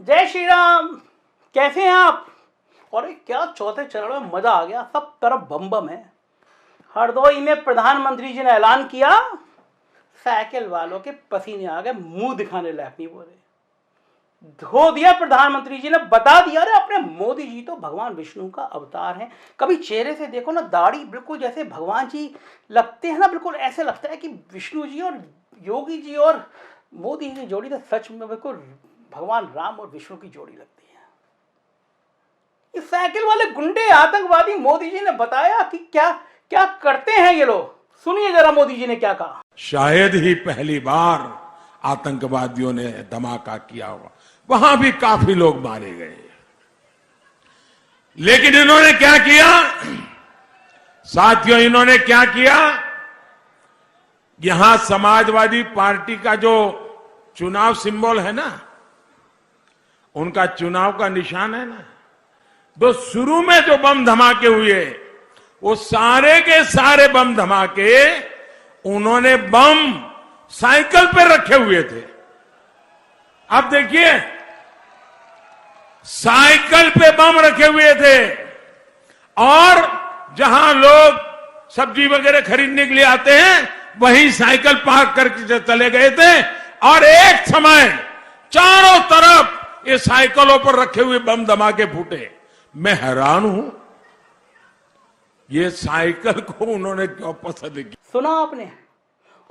जय श्री राम। कैसे हैं आप? और क्या चौथे चरण में मजा आ गया, सब तरफ बम बम है। हरदोई में प्रधानमंत्री जी ने ऐलान किया, साइकिल वालों के पसीने आ गए, मुंह दिखाने लायक नहीं बोले। धो दिया प्रधानमंत्री जी ने, बता दिया अरे अपने मोदी जी तो भगवान विष्णु का अवतार हैं। कभी चेहरे से देखो ना, दाढ़ी बिल्कुल जैसे भगवान जी लगते हैं ना, बिल्कुल ऐसे लगता है कि विष्णु जी और योगी जी और मोदी जी की जोड़ी तो सच में बिल्कुल भगवान राम और विष्णु की जोड़ी लगती है। ये साइकिल वाले गुंडे आतंकवादी मोदी जी ने बताया कि क्या क्या करते हैं ये लोग। सुनिए जरा मोदी जी ने क्या कहा। शायद ही पहली बार आतंकवादियों ने धमाका किया होगा, वहां भी काफी लोग मारे गए, लेकिन इन्होंने क्या किया साथियों, इन्होंने क्या किया। यहां समाजवादी पार्टी का जो चुनाव सिंबल है ना, उनका चुनाव का निशान है ना, तो शुरू में जो बम धमाके हुए वो सारे के सारे बम धमाके उन्होंने बम साइकिल पे रखे हुए थे। अब देखिए, साइकिल पे बम रखे हुए थे और जहां लोग सब्जी वगैरह खरीदने के लिए आते हैं वहीं साइकिल पार्क करके चले गए थे और एक समय चारों तरफ ये साइकिलों पर रखे हुए बम धमाके फूटे। मैं हैरान हूं, ये साइकिल को उन्होंने क्यों पसंद किया। सुना आपने?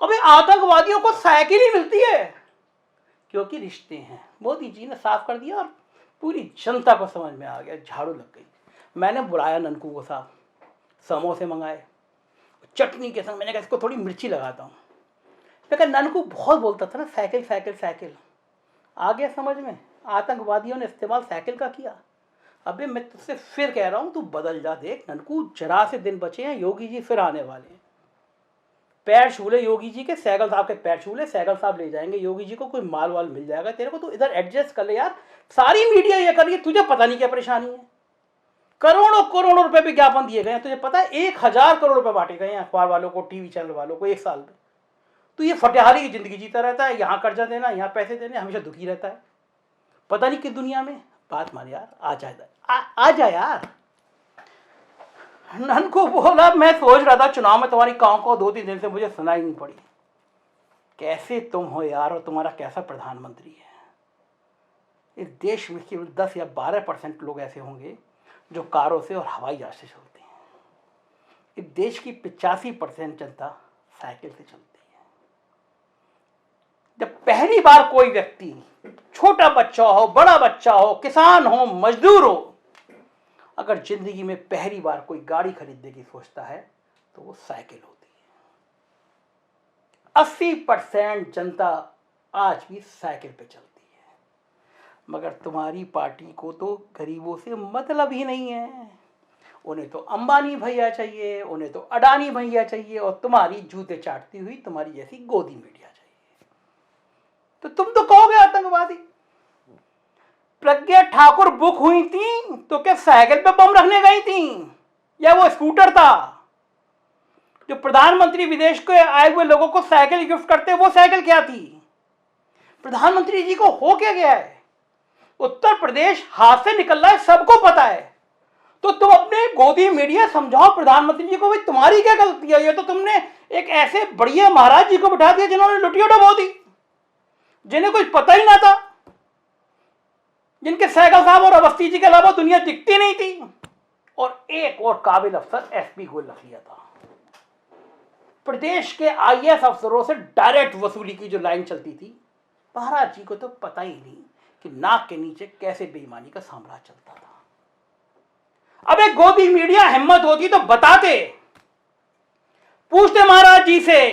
अबे आतंकवादियों को साइकिल ही मिलती है क्योंकि रिश्ते हैं। मोदी जी ने साफ कर दिया और पूरी जनता को समझ में आ गया, झाड़ू लग गई। मैंने बुलाया ननकू को साहब, समोसे मंगाए चटनी के संग। मैंने कहा इसको थोड़ी मिर्ची लगाता हूँ। लेकिन ननकू बहुत बोलता था ना, साइकिल साइकिल साइकिल। आ गया समझ में, आतंकवादियों ने इस्तेमाल साइकिल का किया। अबे मैं तुझसे फिर कह रहा हूँ, तू बदल जा। देख ननकू, जरा से दिन बचे हैं, योगी जी फिर आने वाले हैं। पैर छूले योगी जी के, सैगल साहब के पैर छूले, सैगल साहब ले जाएंगे योगी जी को, कोई माल वाल मिल जाएगा तेरे को। तो इधर एडजस्ट कर ले यार। सारी मीडिया ये कर रही है, तुझे पता नहीं क्या परेशानी है। करोड़ों करोड़ों रुपए विज्ञापन दिए गए हैं, तुझे पता है 1000 करोड़ रुपए बांटे गए हैं अखबार वालों को, टीवी चैनल वालों को एक साल में। तो ये फटेहारी की जिंदगी जीता रहता है, यहाँ कर्जा देना, यहाँ पैसे देने, हमेशा दुखी रहता है। पता नहीं किस दुनिया में। बात मान यार, आ जा यार। नन को बोला, मैं सोच रहा था चुनाव में तुम्हारी कांव को 2-3 दिन से मुझे सुनाई नहीं पड़ी। कैसे तुम हो यार, और तुम्हारा कैसा प्रधानमंत्री है। इस देश में केवल 10 या 12% लोग ऐसे होंगे जो कारों से और हवाई जहाज से चलते हैं। इस देश की 85% जनता साइकिल से चलती है। जब पहली बार कोई व्यक्ति, छोटा बच्चा हो, बड़ा बच्चा हो, किसान हो, मजदूर हो, अगर जिंदगी में पहली बार कोई गाड़ी खरीदने की सोचता है तो वो साइकिल होती है। 80% जनता आज भी साइकिल पे चलती है। मगर तुम्हारी पार्टी को तो गरीबों से मतलब ही नहीं है। उन्हें तो अंबानी भैया चाहिए, उन्हें तो अडानी भैया चाहिए, और तुम्हारी जूते चाटती हुई तुम्हारी जैसी गोदी मीडिया चाहिए। तो तुम तो कहोगे आतंकवादी। प्रज्ञा ठाकुर बुक हुई थी तो क्या साइकिल पे बम रखने गई थी, या वो स्कूटर था? जो प्रधानमंत्री विदेश के आए हुए लोगों को साइकिल गिफ्ट करते, वो साइकिल क्या थी? प्रधानमंत्री जी को हो क्या गया है? उत्तर प्रदेश हाथ से निकल रहा है, सबको पता है। तो तुम अपने गोदी मीडिया समझाओ प्रधानमंत्री जी को, भाई तुम्हारी क्या गलती है। ये तो तुमने एक ऐसे बढ़िया महाराज जी को बिठा दिया जिन्होंने लुटियो डुबो दी, जिन्हें कुछ पता ही ना था, जिनके सैगल साहब और अवस्थी जी के अलावा दुनिया दिखती नहीं थी। और एक और काबिल अफसर एसपी को रख लिया था। प्रदेश के आईएएस अफसरों से डायरेक्ट वसूली की जो लाइन चलती थी, महाराज जी को तो पता ही नहीं कि नाक के नीचे कैसे बेईमानी का साम्राज्य चलता था। अब एक गोदी मीडिया हिम्मत होती तो बताते, पूछते महाराज जी से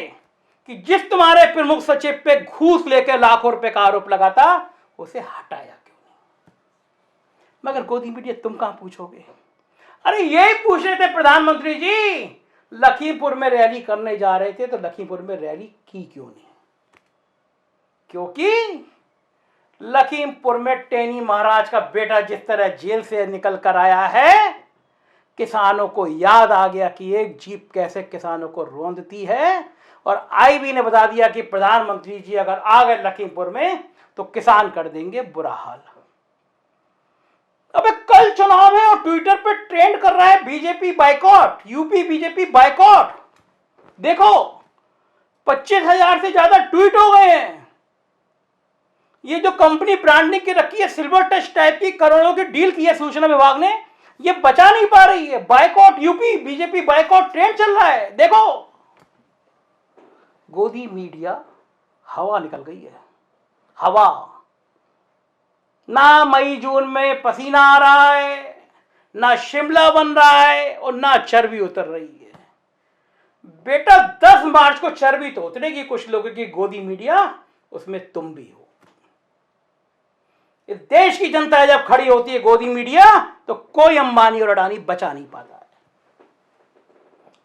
कि जिस तुम्हारे प्रमुख सचिव पे घूस लेकर लाखों रुपए का आरोप लगाता, उसे हटाया क्यों नहीं। मगर गोदी मीडिया तुम कहां पूछोगे। अरे यही पूछ रहे थे प्रधानमंत्री जी, लखीमपुर में रैली करने जा रहे थे तो लखीमपुर में रैली की क्यों नहीं? क्योंकि लखीमपुर में टेनी महाराज का बेटा जिस तरह जेल से निकल कर आया है, किसानों को याद आ गया कि एक जीप कैसे किसानों को रौंदती है। और आईबी ने बता दिया कि प्रधानमंत्री जी अगर आ गए लखीमपुर में तो किसान कर देंगे बुरा हाल। कल चुनाव है और ट्विटर पे ट्रेंड कर रहा है BJP boycott, UP BJP boycott. देखो 25,000 से ज्यादा ट्वीट हो गए हैं। ये जो कंपनी ब्रांडिंग की रखी है सिल्वर टच टाइप की, करोड़ों की डील की है सूचना विभाग ने, ये बचा नहीं पा रही है। Boycott UP BJP boycott trend चल रहा है। देखो गोदी मीडिया हवा निकल गई है, हवा। ना मई जून में पसीना आ रहा है, ना शिमला बन रहा है और ना चर्बी उतर रही है। बेटा 10 मार्च को चर्बी तो उतरेगी कुछ लोगों की गोदी मीडिया, उसमें तुम भी हो। इस देश की जनता जब खड़ी होती है गोदी मीडिया, तो कोई अंबानी और अडानी बचा नहीं पाता है।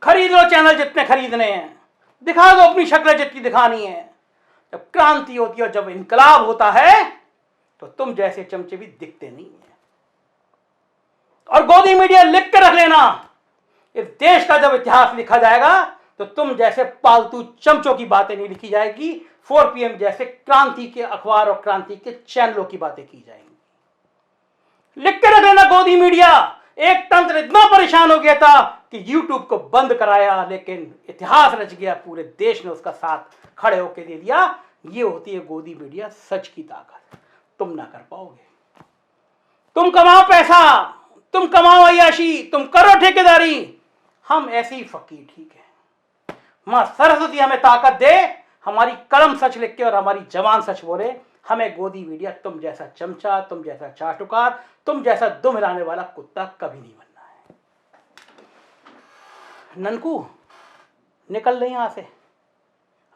खरीद लो चैनल जितने खरीदने हैं, दिखा दो अपनी शक्ल जितनी दिखानी है। जब क्रांति होती है और जब इनकलाब होता है तो तुम जैसे चमचे भी दिखते नहीं है। और गोदी मीडिया लिख के रख लेना, इस देश का जब इतिहास लिखा जाएगा तो तुम जैसे पालतू चमचों की बातें नहीं लिखी जाएगी, 4 PM जैसे क्रांति के अखबार और क्रांति के चैनलों की बातें की जाएंगी। लिख के रख लेना गोदी मीडिया। एक तंत्र इतना परेशान हो गया था कि YouTube को बंद कराया, लेकिन इतिहास रच गया, पूरे देश ने उसका साथ खड़े होकर दे दिया। ये होती है गोदी मीडिया, सच की ताकत। तुम ना कर पाओगे। तुम कमाओ पैसा, तुम कमाओ अय्याशी, तुम करो ठेकेदारी, हम ऐसे ही फकीर ठीक है। मां सरस्वती हमें ताकत दे, हमारी कलम सच लिख के और हमारी जबान सच बोले। हमें गोदी मीडिया तुम जैसा चमचा, तुम जैसा चाटुकार, तुम जैसा दुम हिलाने वाला कुत्ता कभी नहीं बनना है। ननकू निकल रही यहां से।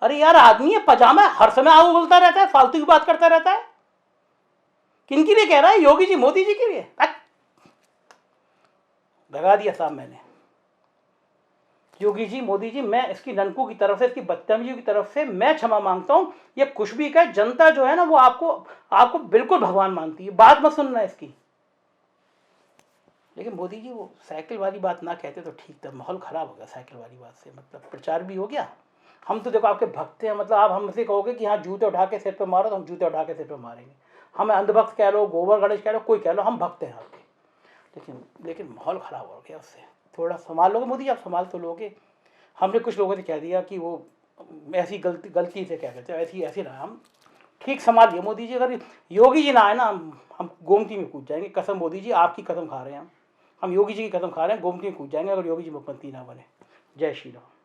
अरे यार आदमी है, पजामा है, हर समय आऊ बोलता रहता है, फालतू की बात करता रहता है। किनके लिए कह रहा है? योगी जी मोदी जी के लिए? भगा दिया साहब मैंने। योगी जी मोदी जी, मैं इसकी ननकू की तरफ से, इसकी बदतमीजी की तरफ से मैं क्षमा मांगता हूं। ये कुछ भी कहे, जनता जो है ना वो आपको बिल्कुल भगवान मानती है। बात मत सुनना इसकी। लेकिन मोदी जी वो साइकिल वाली बात ना कहते तो ठीक था। माहौल खराब हो गया साइकिल वाली बात से, मतलब प्रचार भी हो गया। हम तो देखो आपके भक्त हैं, मतलब आप हमसे कहोगे कि हाँ जूते उठा के सिर पे मारो तो हम जूते उठा के सिर पे मारेंगे। हमें अंधभक्त कह लो, गोबर गणेश कह लो, कोई कह लो, हम भक्त हैं आपके। लेकिन माहौल ख़राब हो गया उससे। थोड़ा संभाल लोगे मोदी, आप संभाल तो लोगे। हमने कुछ लोगों ने कह दिया कि वो ऐसी गलती से क्या कहते हैं, ऐसी ना। हम ठीक संभाल लिया मोदी जी। अगर योगी जी ना आए ना, हम गोमती में कूद जाएंगे। कसम मोदी जी, आपकी कसम खा रहे हैं हम योगी जी की कसम खा रहे हैं, गोमती में कूद जाएंगे अगर योगी जी मुख्यमंत्री ना बने। जय श्री राम।